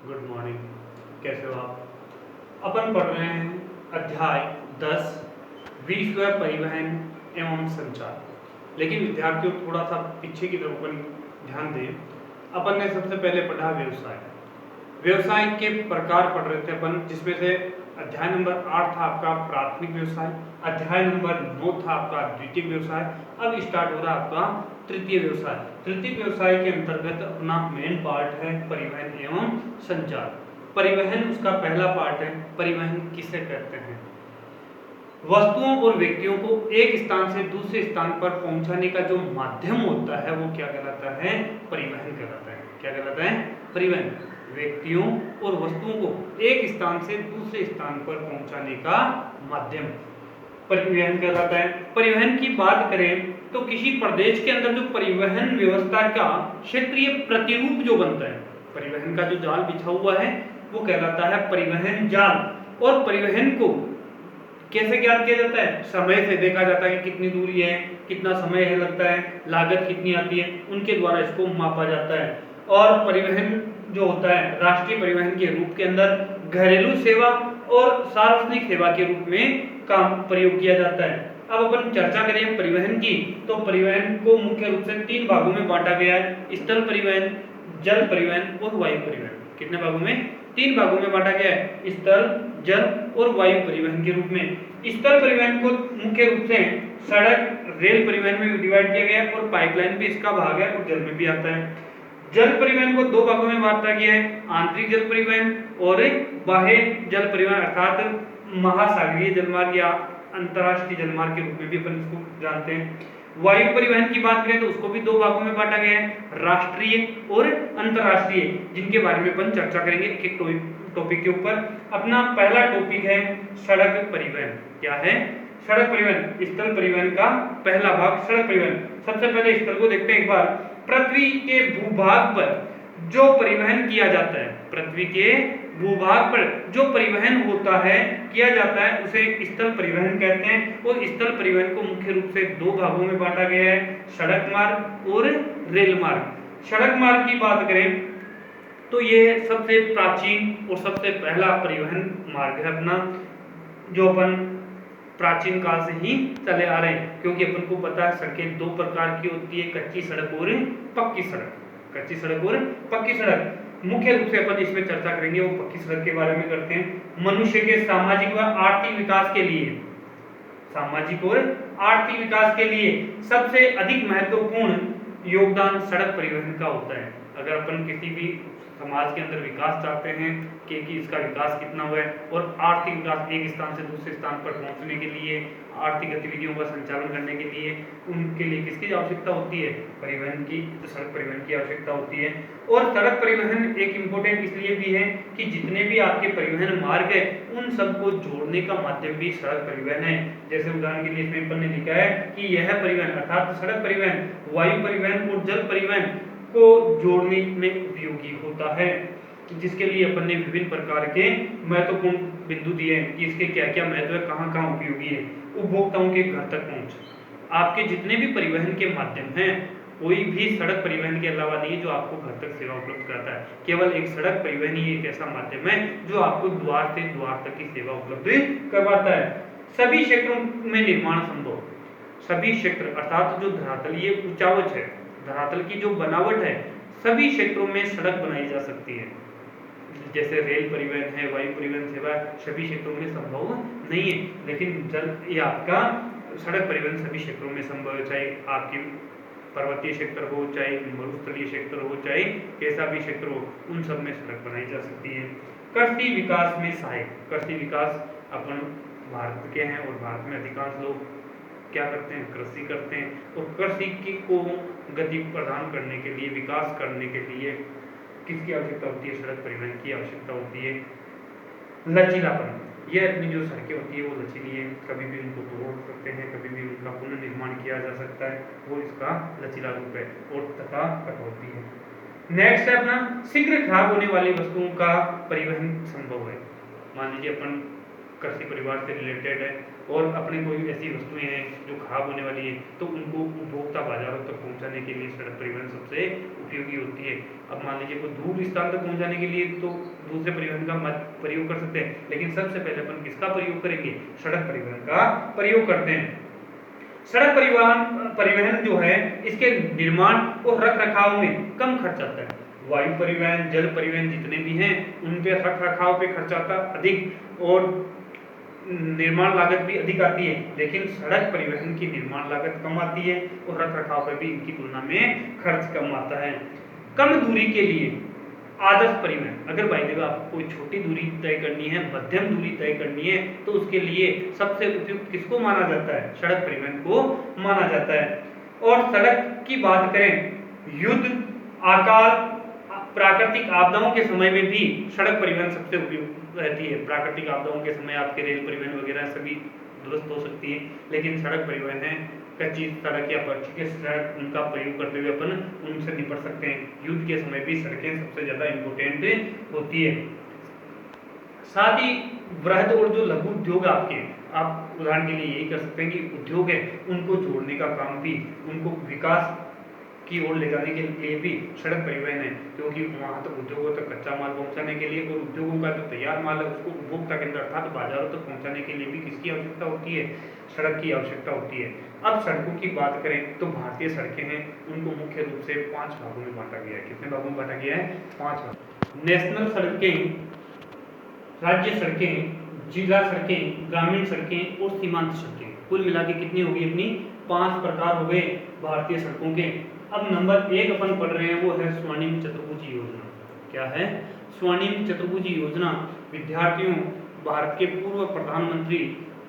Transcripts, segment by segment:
Good morning. कैसे हो आप? अपन पढ़ रहे हैं अध्याय 10 विश्व परिवहन एवं संचार। लेकिन विद्यार्थियों थोड़ा सा पीछे की तरफ अपन ध्यान दें। अपन ने सबसे पहले पढ़ा व्यवसाय। व्यवसाय के प्रकार पढ़ रहे थे अपन, जिसमें से अध्याय नंबर 8 था आपका प्राथमिक व्यवसाय, अध्याय नंबर 9 था आपका द्वितीय व्यवसाय। अब स्टार्ट हो रहा है आपका तृतीय व्यवसाय। तृतीय व्यवसाय के अंतर्गत अपना मेन पार्ट है परिवहन एवं संचार। परिवहन उसका पहला पार्ट है। परिवहन किसे कहते हैं? वस्तुओं और व्यक्तियों को एक स्थान से दूसरे स्थान पर पहुंचाने का जो माध्यम होता है वो क्या कहलाता है? परिवहन कहलाता है। क्या कहलाता है? परिवहन। व्यक्तियों और वस्तुओं को एक स्थान से दूसरे स्थान पर पहुंचाने का माध्यम परिवहन कहलाता है। परिवहन की बात करें तो किसी प्रदेश के अंदर जो परिवहन व्यवस्था का क्षेत्रीय प्रतिरूप जो बनता है, परिवहन का जो जाल बिछा हुआ है वो कहलाता है परिवहन जाल। और परिवहन को कैसे ज्ञात किया जाता है? समय से देखा जाता है कि कितनी दूरी है, कितना समय है लगता है, लागत कितनी आती है, उनके द्वारा इसको मापा जाता है। और परिवहन जो होता है राष्ट्रीय परिवहन के रूप के अंदर घरेलू सेवा और सार्वजनिक सेवा के रूप में काम प्रयोग किया जाता है। अब अपन चर्चा करें परिवहन की, तो परिवहन को मुख्य रूप से 3 भागों में बांटा गया है: स्थल परिवहन, जल परिवहन और वायु परिवहन। कितने भागों में? 3 भागों में बांटा गया है: स्थल, जल और वायु परिवहन के रूप में। स्थल परिवहन को मुख्य रूप से सड़क, रेल परिवहन में डिवाइड किया गया है और पाइपलाइन भी इसका भाग है और जल में भी आता है। जल परिवहन को 2 भागों में बांटा गया है: आंतरिक जल परिवहन और बाह्य जल परिवहन, अर्थात महासागरीय जलमार्ग या अंतर्राष्ट्रीय जलमार्ग के रूप में भी अपन इसको जानते हैं। वायु परिवहन की बात करें तो उसको भी 2 भागों में बांटा गया है: राष्ट्रीय और अंतर्राष्ट्रीय, जिनके बारे में अपन चर्चा करेंगे एक एक टॉपिक के ऊपर। अपना पहला टॉपिक है सड़क परिवहन। क्या है? सड़क परिवहन। स्थल परिवहन का पहला भाग सड़क परिवहन। सबसे पहले स्थल को देखते हैं एक बार। पृथ्वी के भूभाग पर जो परिवहन किया जाता है, पृथ्वी के भूभाग पर जो परिवहन होता है, किया जाता है, उसे स्थल परिवहन कहते हैं। और स्थल परिवहन को मुख्य रूप से 2 भागों में बांटा गया है: सड़क मार्ग और रेल मार्ग। सड़क मार्ग की बात करें तो ये सबसे प्राचीन और सबसे पहला परिवहन मार्ग है अपना, जो अपन प्राचीन काल से ही चले आ रहे हैं। क्योंकि अपन को पता है सड़कें 2 प्रकार की होती है: कच्ची सड़क और पक्की सड़क। कच्ची सड़क और पक्की सड़क मुख्य रूप से अपन इसमें चर्चा करेंगे, वो पक्की सड़क के बारे में करते हैं। मनुष्य के सामाजिक व आर्थिक विकास के लिए, सामाजिक और आर्थिक विकास के लिए सबसे अधिक महत्वपूर्ण योगदान सड़क परिवहन का होता है। अगर अपन किसी भी समाज के अंदर विकास चाहते हैं कि इसका विकास कितना हुआ है, और आर्थिक विकास एक स्थान से दूसरे स्थान पर पहुंचने के लिए, आर्थिक गतिविधियों का संचालन करने के लिए, उनके लिए किसकी आवश्यकता होती है? परिवहन की, सड़क परिवहन की आवश्यकता होती है। और सड़क परिवहन एक इम्पोर्टेंट इसलिए भी है कि जितने भी आपके परिवहन मार्ग है उन सबको जोड़ने का माध्यम भी सड़क परिवहन है। जैसे उदाहरण के लिए इसमें अपन ने लिखा है कि यह परिवहन अर्थात सड़क परिवहन वायु परिवहन और जल परिवहन को जोड़ने में उपयोगी होता है, जिसके लिए अपन ने विभिन्न प्रकार के महत्वपूर्ण बिंदु दिए हैं कि इसके क्या क्या महत्व है, कहाँ कहाँ उपयोगी है। उपभोक्ताओं के घर तक पहुंच, आपके जितने भी परिवहन के माध्यम हैं कोई भी सड़क परिवहन के अलावा नहीं जो आपको घर तक सेवा उपलब्ध कराता है। केवल एक सड़क परिवहन ही एक ऐसा माध्यम है जो आपको द्वार से द्वार तक की सेवा उपलब्ध करवाता है। सभी क्षेत्रों में निर्माण संभव, सभी क्षेत्र अर्थात जो धरातलीय उचावच है, धरातल की जो बनावट है, सभी क्षेत्रों में सड़क बनाई जा सकती है। जैसे रेल परिवहन है, वायु परिवहन सेवा सभी क्षेत्रों में संभव नहीं है, लेकिन जल या आपका सड़क परिवहन सभी क्षेत्रों में संभव है। चाहे आपकी पर्वतीय क्षेत्र हो, चाहे मरुस्थलीय क्षेत्र हो, चाहे कैसा भी क्षेत्र हो, उन सब में सड़क बनाई जा सकती है। कृषि विकास में सहायक, कृषि विकास अपन भारत के हैं और भारत में अधिकांश लोग क्या करते हैं? कृषि करते हैं। तो कृषि की को गति प्रदान करने के लिए, विकास करने के लिए किसकी आवश्यकता होती है? सड़क परिवहन की आवश्यकता होती है। लचीलापन, यह अपनी जो सड़कें होती है वो लचीली है, कभी भी उनको तोड़ सकते हैं, कभी भी उनका पुनर्निर्माण किया जा सकता है, वो इसका लचीला रूप है। और तथा कटौती है। नेक्स्ट है अपना शीघ्र खराब होने वाली वस्तुओं का परिवहन संभव है। मान लीजिए अपन कृषि परिवार से रिलेटेड है और अपने कोई ऐसी वस्तुएं हैं जो खराब होने वाली है तो उनको उपभोक्ता बाजारों तक पहुंचाने के लिए सड़क परिवहन सबसे उपयोगी होती है। अब मान लीजिए कोई दूर स्थान तक पहुंचाने के लिए तो दूसरे परिवहन का मत प्रयोग कर सकते हैं, लेकिन सबसे पहले अपन किसका प्रयोग करेंगे? सड़क परिवहन का प्रयोग करते हैं। सड़क परिवहन जो है इसके निर्माण और रख रखाव में कम खर्च आता है। वायु परिवहन, जल परिवहन जितने भी हैं उन पे रख रखाव पे खर्च आता अधिक और निर्माण लागत भी अधिक आती है, लेकिन सड़क परिवहन की निर्माण लागत कम आती है और रख रखाव पर भी इनकी तुलना में खर्च कम आता है। कम दूरी के लिए आदर्श परिवहन, अगर भाई देखो आपको कोई छोटी दूरी तय करनी है, मध्यम दूरी तय करनी है तो उसके लिए सबसे उपयुक्त किसको माना जाता है? सड़क परिवहन को माना जाता है। और सड़क की बात करें, युद्ध, अकाल, प्राकृतिक आपदाओं के समय में भी सड़क परिवहन सबसे उपयुक्त रहती है। प्राकृतिक आपदाओं के समय आपके रेल परिवहन वगैरह सभी दुरुस्त हो सकती है, लेकिन सड़क परिवहन है कच्ची सड़क या पक्की के सड़क, उनका प्रयोग करते हुए अपन उनसे निपट सकते हैं। युद्ध के समय भी सड़कें सबसे ज्यादा इम्पोर्टेंट होती है। साथ ही वृहद और जो लघु उद्योग आपके, आप उदाहरण के लिए यही कर सकते हैं कि उद्योग है उनको जोड़ने का काम भी, उनको विकास की ओर ले जाने के लिए भी सड़क परिवहन है, क्योंकि वहां तक उद्योगों तक कच्चा माल पहुंचाने के लिए और उद्योगों का जो तैयार माल है उसको उपभोक्ता केंद्र अर्थात बाजारों तक पहुंचाने के लिए भी किसकी आवश्यकता होती है? सड़क की आवश्यकता होती है। अब सड़कों की बात करें तो भारतीय सड़कें हैं उनको मुख्य रूप से 5 भागों में बांटा गया है। कितने भागों में बांटा गया है? 5 भाग। नेशनल सड़कें, राज्य सड़कें, जिला सड़कें, ग्रामीण सड़कें और सीमांत सड़कें। कुल मिला के कितनी होगी? अपनी 5 प्रकार हो गए भारतीय सड़कों के। अब नंबर 1 अपन पढ़ रहे हैं वो है स्वर्णिम चतुर्भुज योजना। क्या है? स्वर्णिम चतुर्भुज योजना विद्यार्थियों, भारत के पूर्व प्रधानमंत्री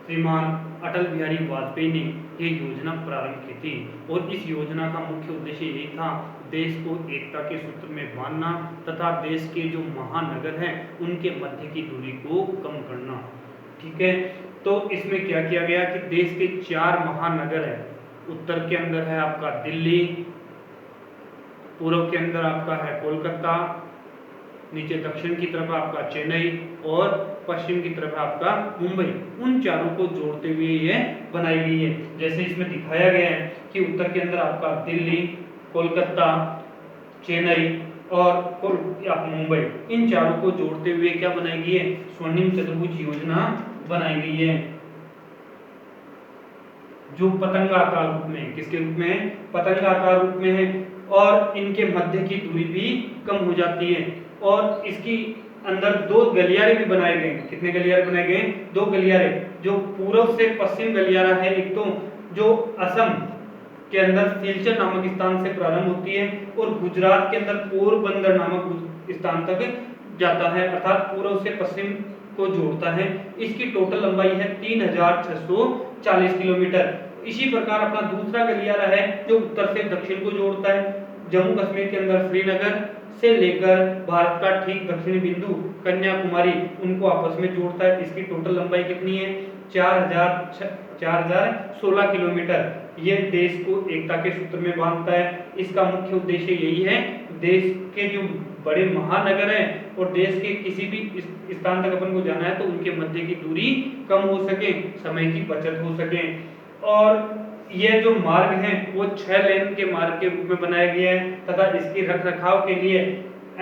श्रीमान अटल बिहारी वाजपेयी ने ये योजना प्रारंभ की थी और इस योजना का मुख्य उद्देश्य यही था देश को एकता के सूत्र में बांधना तथा देश के जो महानगर हैं उनके मध्य की दूरी को कम करना। ठीक है, तो इसमें क्या किया गया कि देश के 4 महानगर हैं। उत्तर के अंदर है आपका दिल्ली, पूर्व के अंदर आपका है कोलकाता, नीचे दक्षिण की तरफ आपका चेन्नई और पश्चिम की तरफ आपका मुंबई। उन चारों को जोड़ते हुए ये बनाई गई है। जैसे इसमें दिखाया गया है कि उत्तर के अंदर आपका दिल्ली, कोलकाता, चेन्नई और मुंबई, इन चारों को जोड़ते हुए क्या बनाई गई है? स्वर्णिम चतुर्भुज योजना बनाई गई है, जो पतंगाकार रूप में, किसके रूप में? पतंगाकार रूप में है और इनके मध्य की दूरी भी कम हो जाती है। और इसकी अंदर 2 गलियारे भी बनाए गए। कितने गलियारे बनाए गए? 2 गलियारे, जो पूर्व से पश्चिम गलियारा है एक तो, जो असम के अंदर सिलचर नामक स्थान से प्रारंभ होती है और गुजरात के अंदर पोरबंदर नामक स्थान तक जाता है, अर्थात पूर्व से पश्चिम को जोड़ता है। इसकी टोटल लंबाई है 3640 किलोमीटर। इसी प्रकार अपना दूसरा गलियारा है जो उत्तर से दक्षिण को जोड़ता है। जम्मू कश्मीर के अंदर श्रीनगर से लेकर भारत का ठीक दक्षिणी बिंदु कन्याकुमारी, उनको आपस में जोड़ता है। इसकी टोटल लंबाई कितनी है? 4016 किलोमीटर। यह देश को एकता के सूत्र में बांधता है। इसका मुख्य उद्देश्य यही है देश के जो बड़े महानगर हैं और देश के किसी भी स्थान तक अपन को जाना है तो उनके मध्य की दूरी कम हो सके, समय की बचत हो सके। और ये जो मार्ग हैं वो 6 लेन के मार्ग के रूप में बनाए गए हैं तथा इसकी रख रखाव के लिए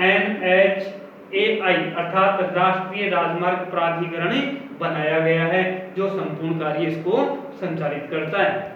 NHAI अर्थात राष्ट्रीय राजमार्ग प्राधिकरण बनाया गया है, जो संपूर्ण कार्य इसको संचालित करता है।